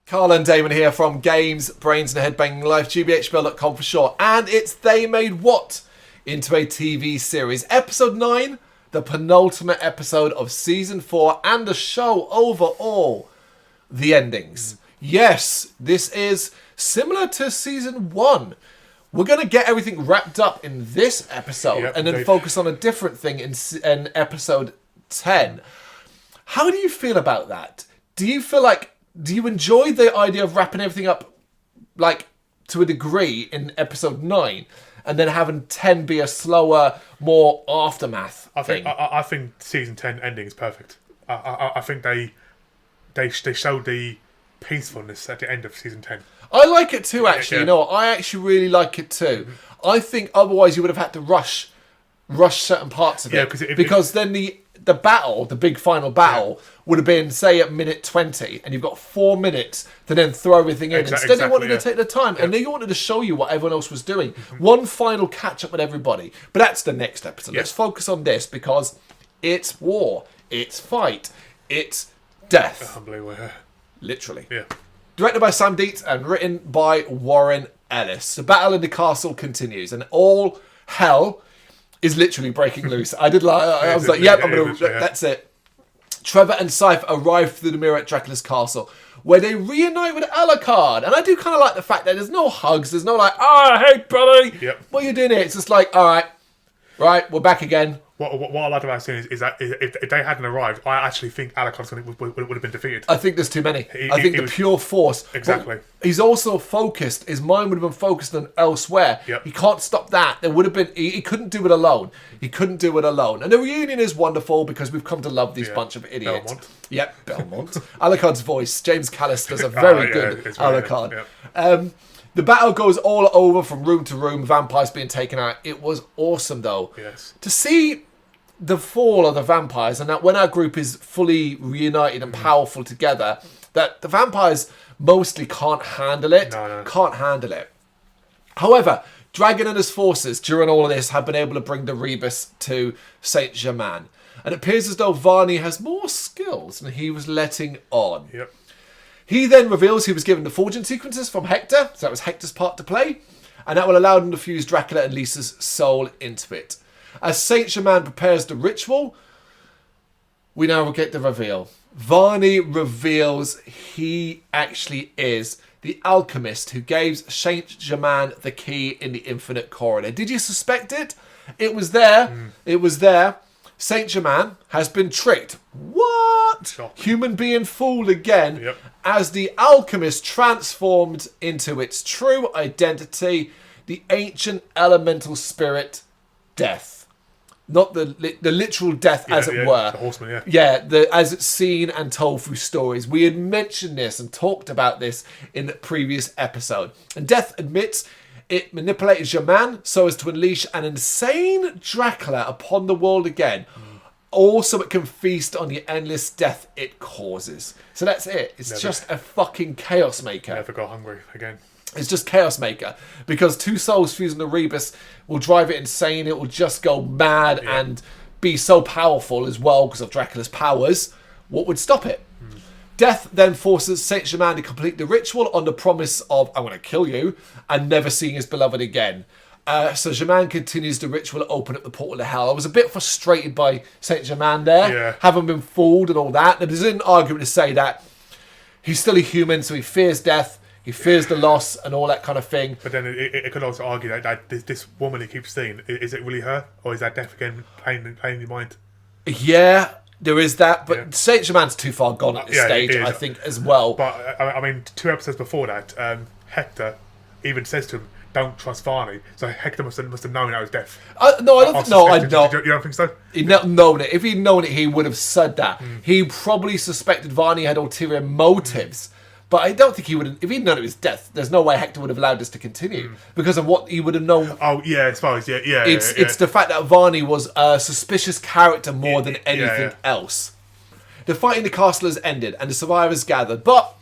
Carl and Damon here from Brrraains A Head-Banging Life, gbhblofficial.com for short. And it's They Made What into a TV series. Episode 9, the penultimate episode of Season 4 and the show overall. The endings. Yes, this is similar to Season 1. We're going to get everything wrapped up in this episode and then focus on a different thing in episode 10. How do you feel about that? Do you enjoy the idea of wrapping everything up, like, to a degree in episode 9, and then having 10 be a slower, more aftermath thing? I think season 10 ending is perfect. I think they showed the peacefulness at the end of season 10. I like it too, actually. Yeah. You know, I actually really like it too. Mm-hmm. I think otherwise you would have had to rush certain parts of it. Because then the battle, the big final battle, would have been, say, at minute 20, and you've got 4 minutes to then throw everything in. Instead, they wanted to take the time, and they wanted to show you what everyone else was doing. Mm-hmm. One final catch-up with everybody. But that's the next episode. Yeah. Let's focus on this, because it's war, it's fight, it's death. Unbelievable. Literally. Yeah. Directed by Sam Dietz and written by Warren Ellis. The battle in the castle continues, and all hell is literally breaking loose. I was like, yep, that's it. Trevor and Cypher arrive through the mirror at Dracula's castle, where they reunite with Alucard. And I do kind of like the fact that there's no hugs, there's no like, hey, brother, what are you doing here? It's just like, all right, we're back again. What I like about this is that if they hadn't arrived, I actually think Alucard would have been defeated. I think there's too many. I think the pure force. Exactly. He's also focused. His mind would have been focused on elsewhere. Yep. He can't stop that. There would have been. He couldn't do it alone. And the reunion is wonderful because we've come to love these bunch of idiots. Belmont. Yep, Belmont. Alucard's voice. James Callis does a very good Alucard. Yep. The battle goes all over from room to room, vampires being taken out. It was awesome, though. Yes. To see the fall of the vampires, and that when our group is fully reunited and powerful together, that the vampires mostly can't handle it. No. Can't handle it. However, Dragon and his forces, during all of this, have been able to bring the rebus to Saint-Germain. And it appears as though Varney has more skills than he was letting on. Yep. He then reveals he was given the forging sequences from Hector, so that was Hector's part to play, and that will allow him to fuse Dracula and Lisa's soul into it. As Saint-Germain prepares the ritual, we now get the reveal. Varney reveals he actually is the alchemist who gave Saint-Germain the key in the infinite corridor. Did you suspect it? It was there. It was there. Saint-Germain has been tricked. What? Shocking. Human being fooled again. Yep. As the alchemist transformed into its true identity, the ancient elemental spirit, Death. Not the literal death, as it were. The horseman, as it's seen and told through stories. We had mentioned this and talked about this in the previous episode. And Death admits it manipulated Germain so as to unleash an insane Dracula upon the world again. Also, it can feast on the endless death it causes. So that's it. It's just a fucking chaos maker. Never go hungry again. It's just chaos maker. Because two souls fusing the rebus will drive it insane. It will just go mad and be so powerful as well because of Dracula's powers. What would stop it? Death then forces Saint-Germain to complete the ritual on the promise of, I'm going to kill you, and never seeing his beloved again. So Germain continues the ritual to open up the portal to hell. I was a bit frustrated by Saint-Germain there, having been fooled and all that. There's an argument to say that he's still a human, so he fears death, he fears the loss and all that kind of thing. But then it could also argue that this woman he keeps seeing, is it really her? Or is that death again playing in your mind? Yeah. There is that, but Saint-Germain's too far gone at this stage, I think, as well. But, I mean, 2 episodes before that, Hector even says to him, don't trust Varney. So Hector must have known that was death. No, I don't think... No, I don't. You don't think so? He'd not known it. If he'd known it, he would have said that. He probably suspected Varney had ulterior motives. But I don't think he would have... If he'd known it was death, there's no way Hector would have allowed this to continue. Because of what he would have known... Oh, yeah, I suppose. Yeah. It's the fact that Varney was a suspicious character more than anything else. The fight in the castle has ended, and the survivors gathered. But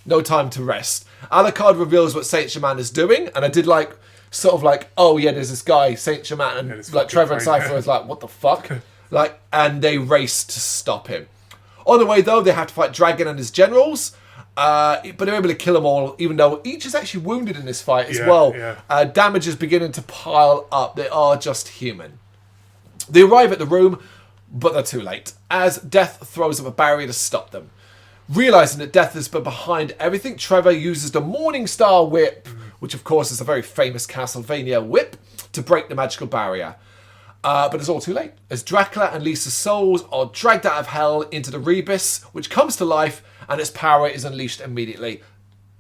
no time to rest. Alucard reveals what Saint-Germain is doing, and I did oh yeah, there's this guy, Saint-Germain, and Trevor and Cypher was like, what the fuck? And they race to stop him. On the way, though, they have to fight Dragon and his generals. But they're able to kill them all, even though each is actually wounded in this fight as well. Yeah. Damage is beginning to pile up. They are just human. They arrive at the room, but they're too late, as Death throws up a barrier to stop them. Realising that Death is behind everything, Trevor uses the Morning Star Whip, which of course is a very famous Castlevania whip, to break the magical barrier. But it's all too late, as Dracula and Lisa's souls are dragged out of hell into the Rebus, which comes to life, and its power is unleashed immediately.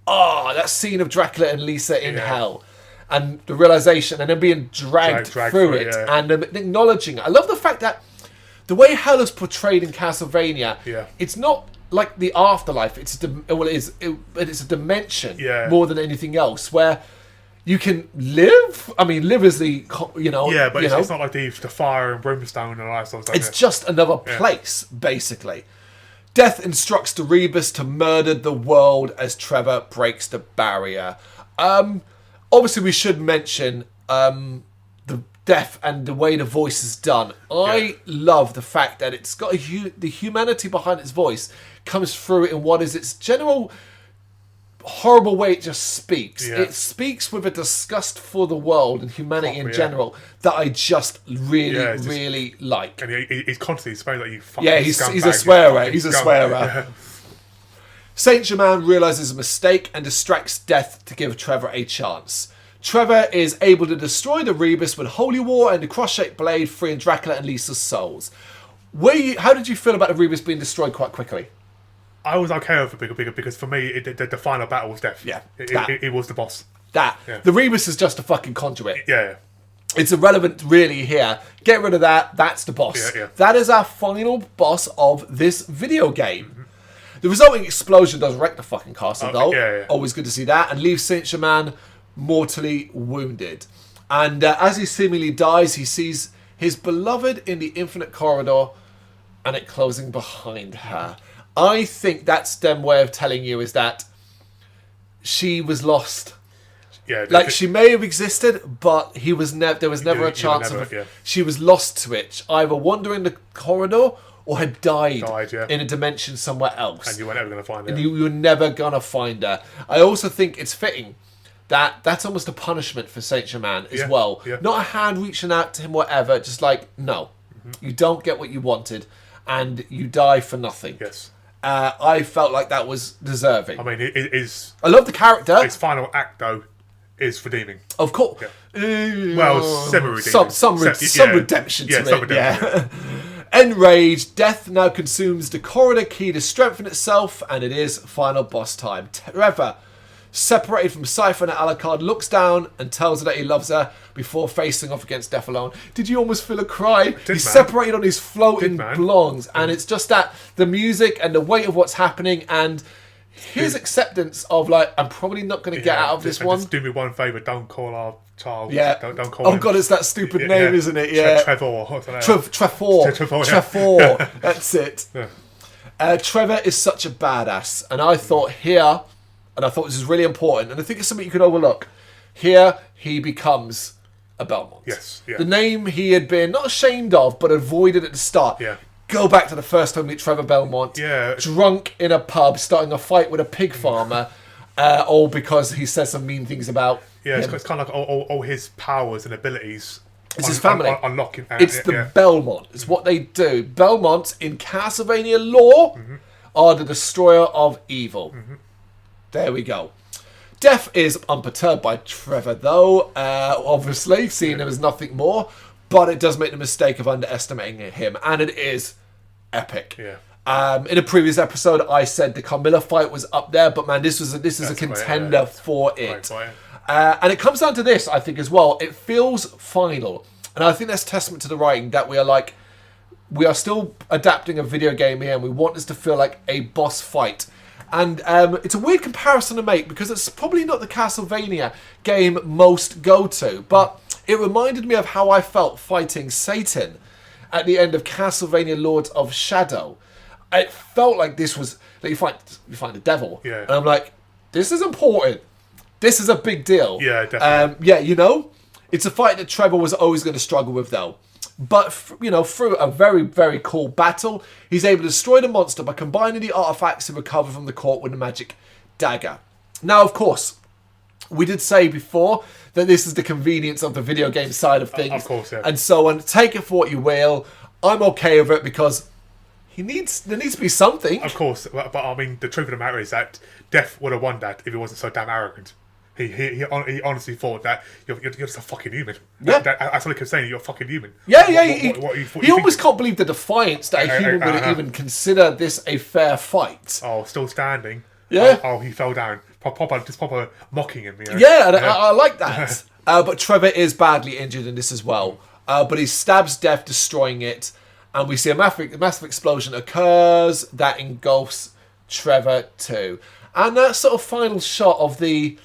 That scene of Dracula and Lisa in hell. And the realisation, and then being dragged through it, and them acknowledging it. I love the fact that the way hell is portrayed in Castlevania, it's not like the afterlife. It's a dimension more than anything else, where you can live. I mean, live is the but it's not like the fire and brimstone and all that sort of stuff. It's just another place, basically. Death instructs the Rebus to murder the world as Trevor breaks the barrier. Obviously, we should mention the death and the way the voice is done. I love the fact that it's got the humanity behind its voice comes through in what is its general horrible way it just speaks. It speaks with a disgust for the world and humanity in general that I just really like. And he's constantly swearing like you fucking scumbag. He's a swearer. He's a swearer. Saint Germain realises a mistake and distracts Death to give Trevor a chance. Trevor is able to destroy the Rebus with Holy War and the cross-shaped blade, freeing Dracula and Lisa's souls. How did you feel about the Rebus being destroyed quite quickly? I was okay with it because for me, the final battle was Death. Yeah. It was the boss. The Rebus is just a fucking conduit. Yeah. It's irrelevant really here. Get rid of that. That's the boss. Yeah. That is our final boss of this video game. The resulting explosion does wreck the fucking castle, though. Always good to see that. And leaves Saint Germain mortally wounded. And as he seemingly dies, he sees his beloved in the infinite corridor and it closing behind her. I think that's them way of telling you is that she was lost. Yeah, she may have existed, but there was never a chance of. She was lost to it, either wandering the corridor or had died in a dimension somewhere else. And you were never going to find her. And you were never going to find her. I also think it's fitting that that's almost a punishment for Saint Germain as well. Yeah. Not a hand reaching out to him, whatever. Just like, no, you don't get what you wanted, and you die for nothing. Yes. I felt like that was deserving. I mean, it is. I love the character. Its final act, though, is redeeming. Of course. Yeah. Well, semi-redeeming. Some redemption to it. Yeah. Enraged, Death now consumes the corridor key to strengthen itself, and it is final boss time. Trevor, separated from Cypher and Alucard, looks down and tells her that he loves her before facing off against Death alone. Did you almost feel a cry? He's separated on his floating blondes, and it's just that the music and the weight of what's happening and his acceptance of like, I'm probably not going to get out of this one. Just do me one favour, don't call our child. Yeah. Don't call him. God, it's that stupid name, isn't it? Yeah. Trevor. Trevor. That's it. Yeah. Trevor is such a badass, and I thought here, and I thought this is really important, and I think it's something you could overlook. Here, he becomes a Belmont. Yes. Yeah. The name he had been not ashamed of, but avoided at the start. Yeah. Go back to the first time we meet Trevor Belmont. Yeah. Drunk in a pub, starting a fight with a pig farmer, all because he says some mean things about him. It's kind of like all his powers and abilities. It's his family. Unlocking. It's the Belmont. It's what they do. Belmont, in Castlevania lore, are the destroyer of evil. There we go. Death is unperturbed by Trevor, though, obviously, seeing him as nothing more, but it does make the mistake of underestimating him, and it is epic. Yeah. In a previous episode, I said the Carmilla fight was up there, but man, this is a contender for it. And it comes down to this, I think, as well. It feels final, and I think that's testament to the writing that we are still adapting a video game here, and we want this to feel like a boss fight. And it's a weird comparison to make because it's probably not the Castlevania game most go to, but it reminded me of how I felt fighting Satan at the end of Castlevania Lords of Shadow. It felt like this was like you find the devil, and I'm like, this is important. This is a big deal. Yeah, definitely. It's a fight that Trevor was always going to struggle with, though. But, through a very, very cool battle, he's able to destroy the monster by combining the artifacts and recover from the court with a magic dagger. Now, of course, we did say before that this is the convenience of the video game side of things. Of course, yeah. And so on. Take it for what you will. I'm okay with it because there needs to be something. Of course, but I mean, the truth of the matter is that Death would have won that if he wasn't so damn arrogant. He honestly thought that you're just a fucking human. Yeah. That's all he kept saying. You're a fucking human. Yeah. He almost can't believe the defiance that a human would even consider this a fair fight. Oh, still standing. Yeah. Oh, he fell down. Proper mocking him. Yeah, and I like that. But Trevor is badly injured in this as well. But he stabs Death, destroying it. And we see a massive explosion occurs that engulfs Trevor too. And that sort of final shot of the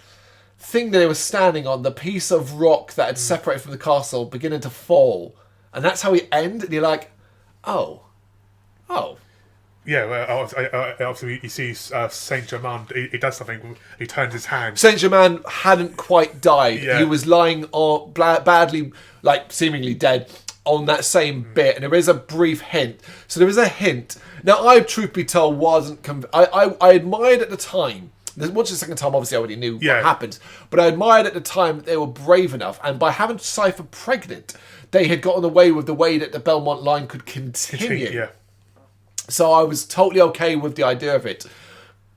thing that they were standing on, the piece of rock that had separated from the castle, beginning to fall. And that's how he ends. And you're like, oh. Yeah, well, obviously you see Saint Germain. He does something. He turns his hand. Saint Germain hadn't quite died. Yeah. He was lying badly, seemingly dead, on that same bit. And there is a brief hint. So there is a hint. Now, I, truth be told, wasn't. I admired at the time. Watch the second time, obviously, I already knew what happened. But I admired at the time that they were brave enough. And by having Cypher pregnant, they had gotten away with the way that the Belmont line could continue. Yeah. So I was totally okay with the idea of it.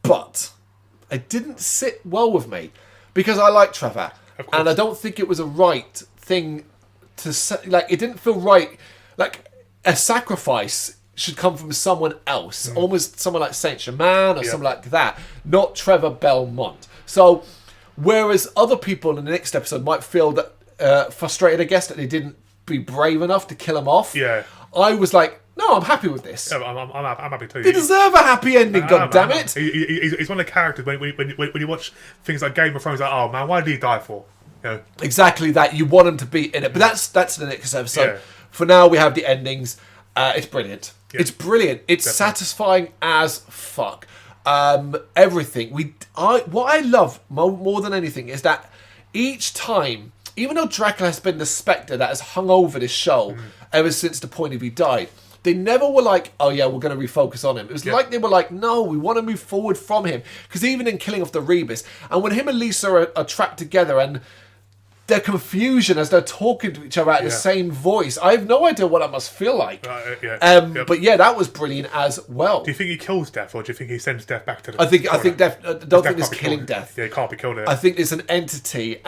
But it didn't sit well with me. Because I like Trevor. And I don't think it was a right thing to say. It didn't feel right. A sacrifice should come from someone else. Almost someone like Saint Germain or someone like that. Not Trevor Belmont. So, whereas other people in the next episode might feel that frustrated, I guess, that they didn't be brave enough to kill him off. Yeah. I was like, no, I'm happy with this. Yeah, I'm happy too. They deserve a happy ending, goddammit. He's one of the characters when you watch things like Game of Thrones, like, oh man, why did he die for? Exactly that. You want him to be in it. But that's the next episode. Yeah. For now, we have the endings. It's brilliant. Yeah. It's brilliant. It's Definitely. satisfying as fuck. Everything. What I love more than anything is that each time, even though Dracula has been the spectre that has hung over this show ever since the point of he died, they never were like, oh yeah, we're going to refocus on him. It was like they were like, no, we want to move forward from him. Because even in killing off the Rebus, and when him and Lisa are trapped together and their confusion as they're talking to each other at the same voice, I have no idea what that must feel like. But yeah, that was brilliant as well. Do you think he kills Death, or do you think he sends Death back to the... I think Death... I don't think it's killing Death. Yeah, he can't be killed. I think it's an entity...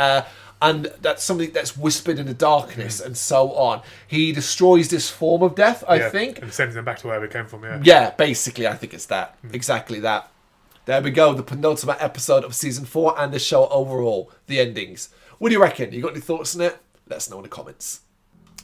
and that's something that's whispered in the darkness and so on. He destroys this form of Death, I think. And sends them back to wherever it came from, Yeah, basically, I think it's that. Exactly that. There we go, the penultimate episode of Season 4 and the show overall. The endings. What do you reckon? You got any thoughts on it? Let us know in the comments.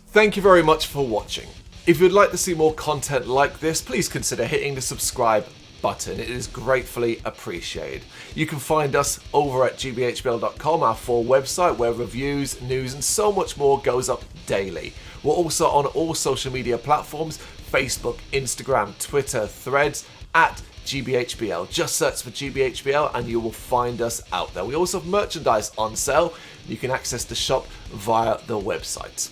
Thank you very much for watching. If you'd like to see more content like this, please consider hitting the subscribe button. It is gratefully appreciated. You can find us over at gbhbl.com, our full website where reviews, news and so much more goes up daily. We're also on all social media platforms, Facebook, Instagram, Twitter, Threads, at GBHBL. Just search for GBHBL and you will find us out there. We also have merchandise on sale. You can access the shop via the website.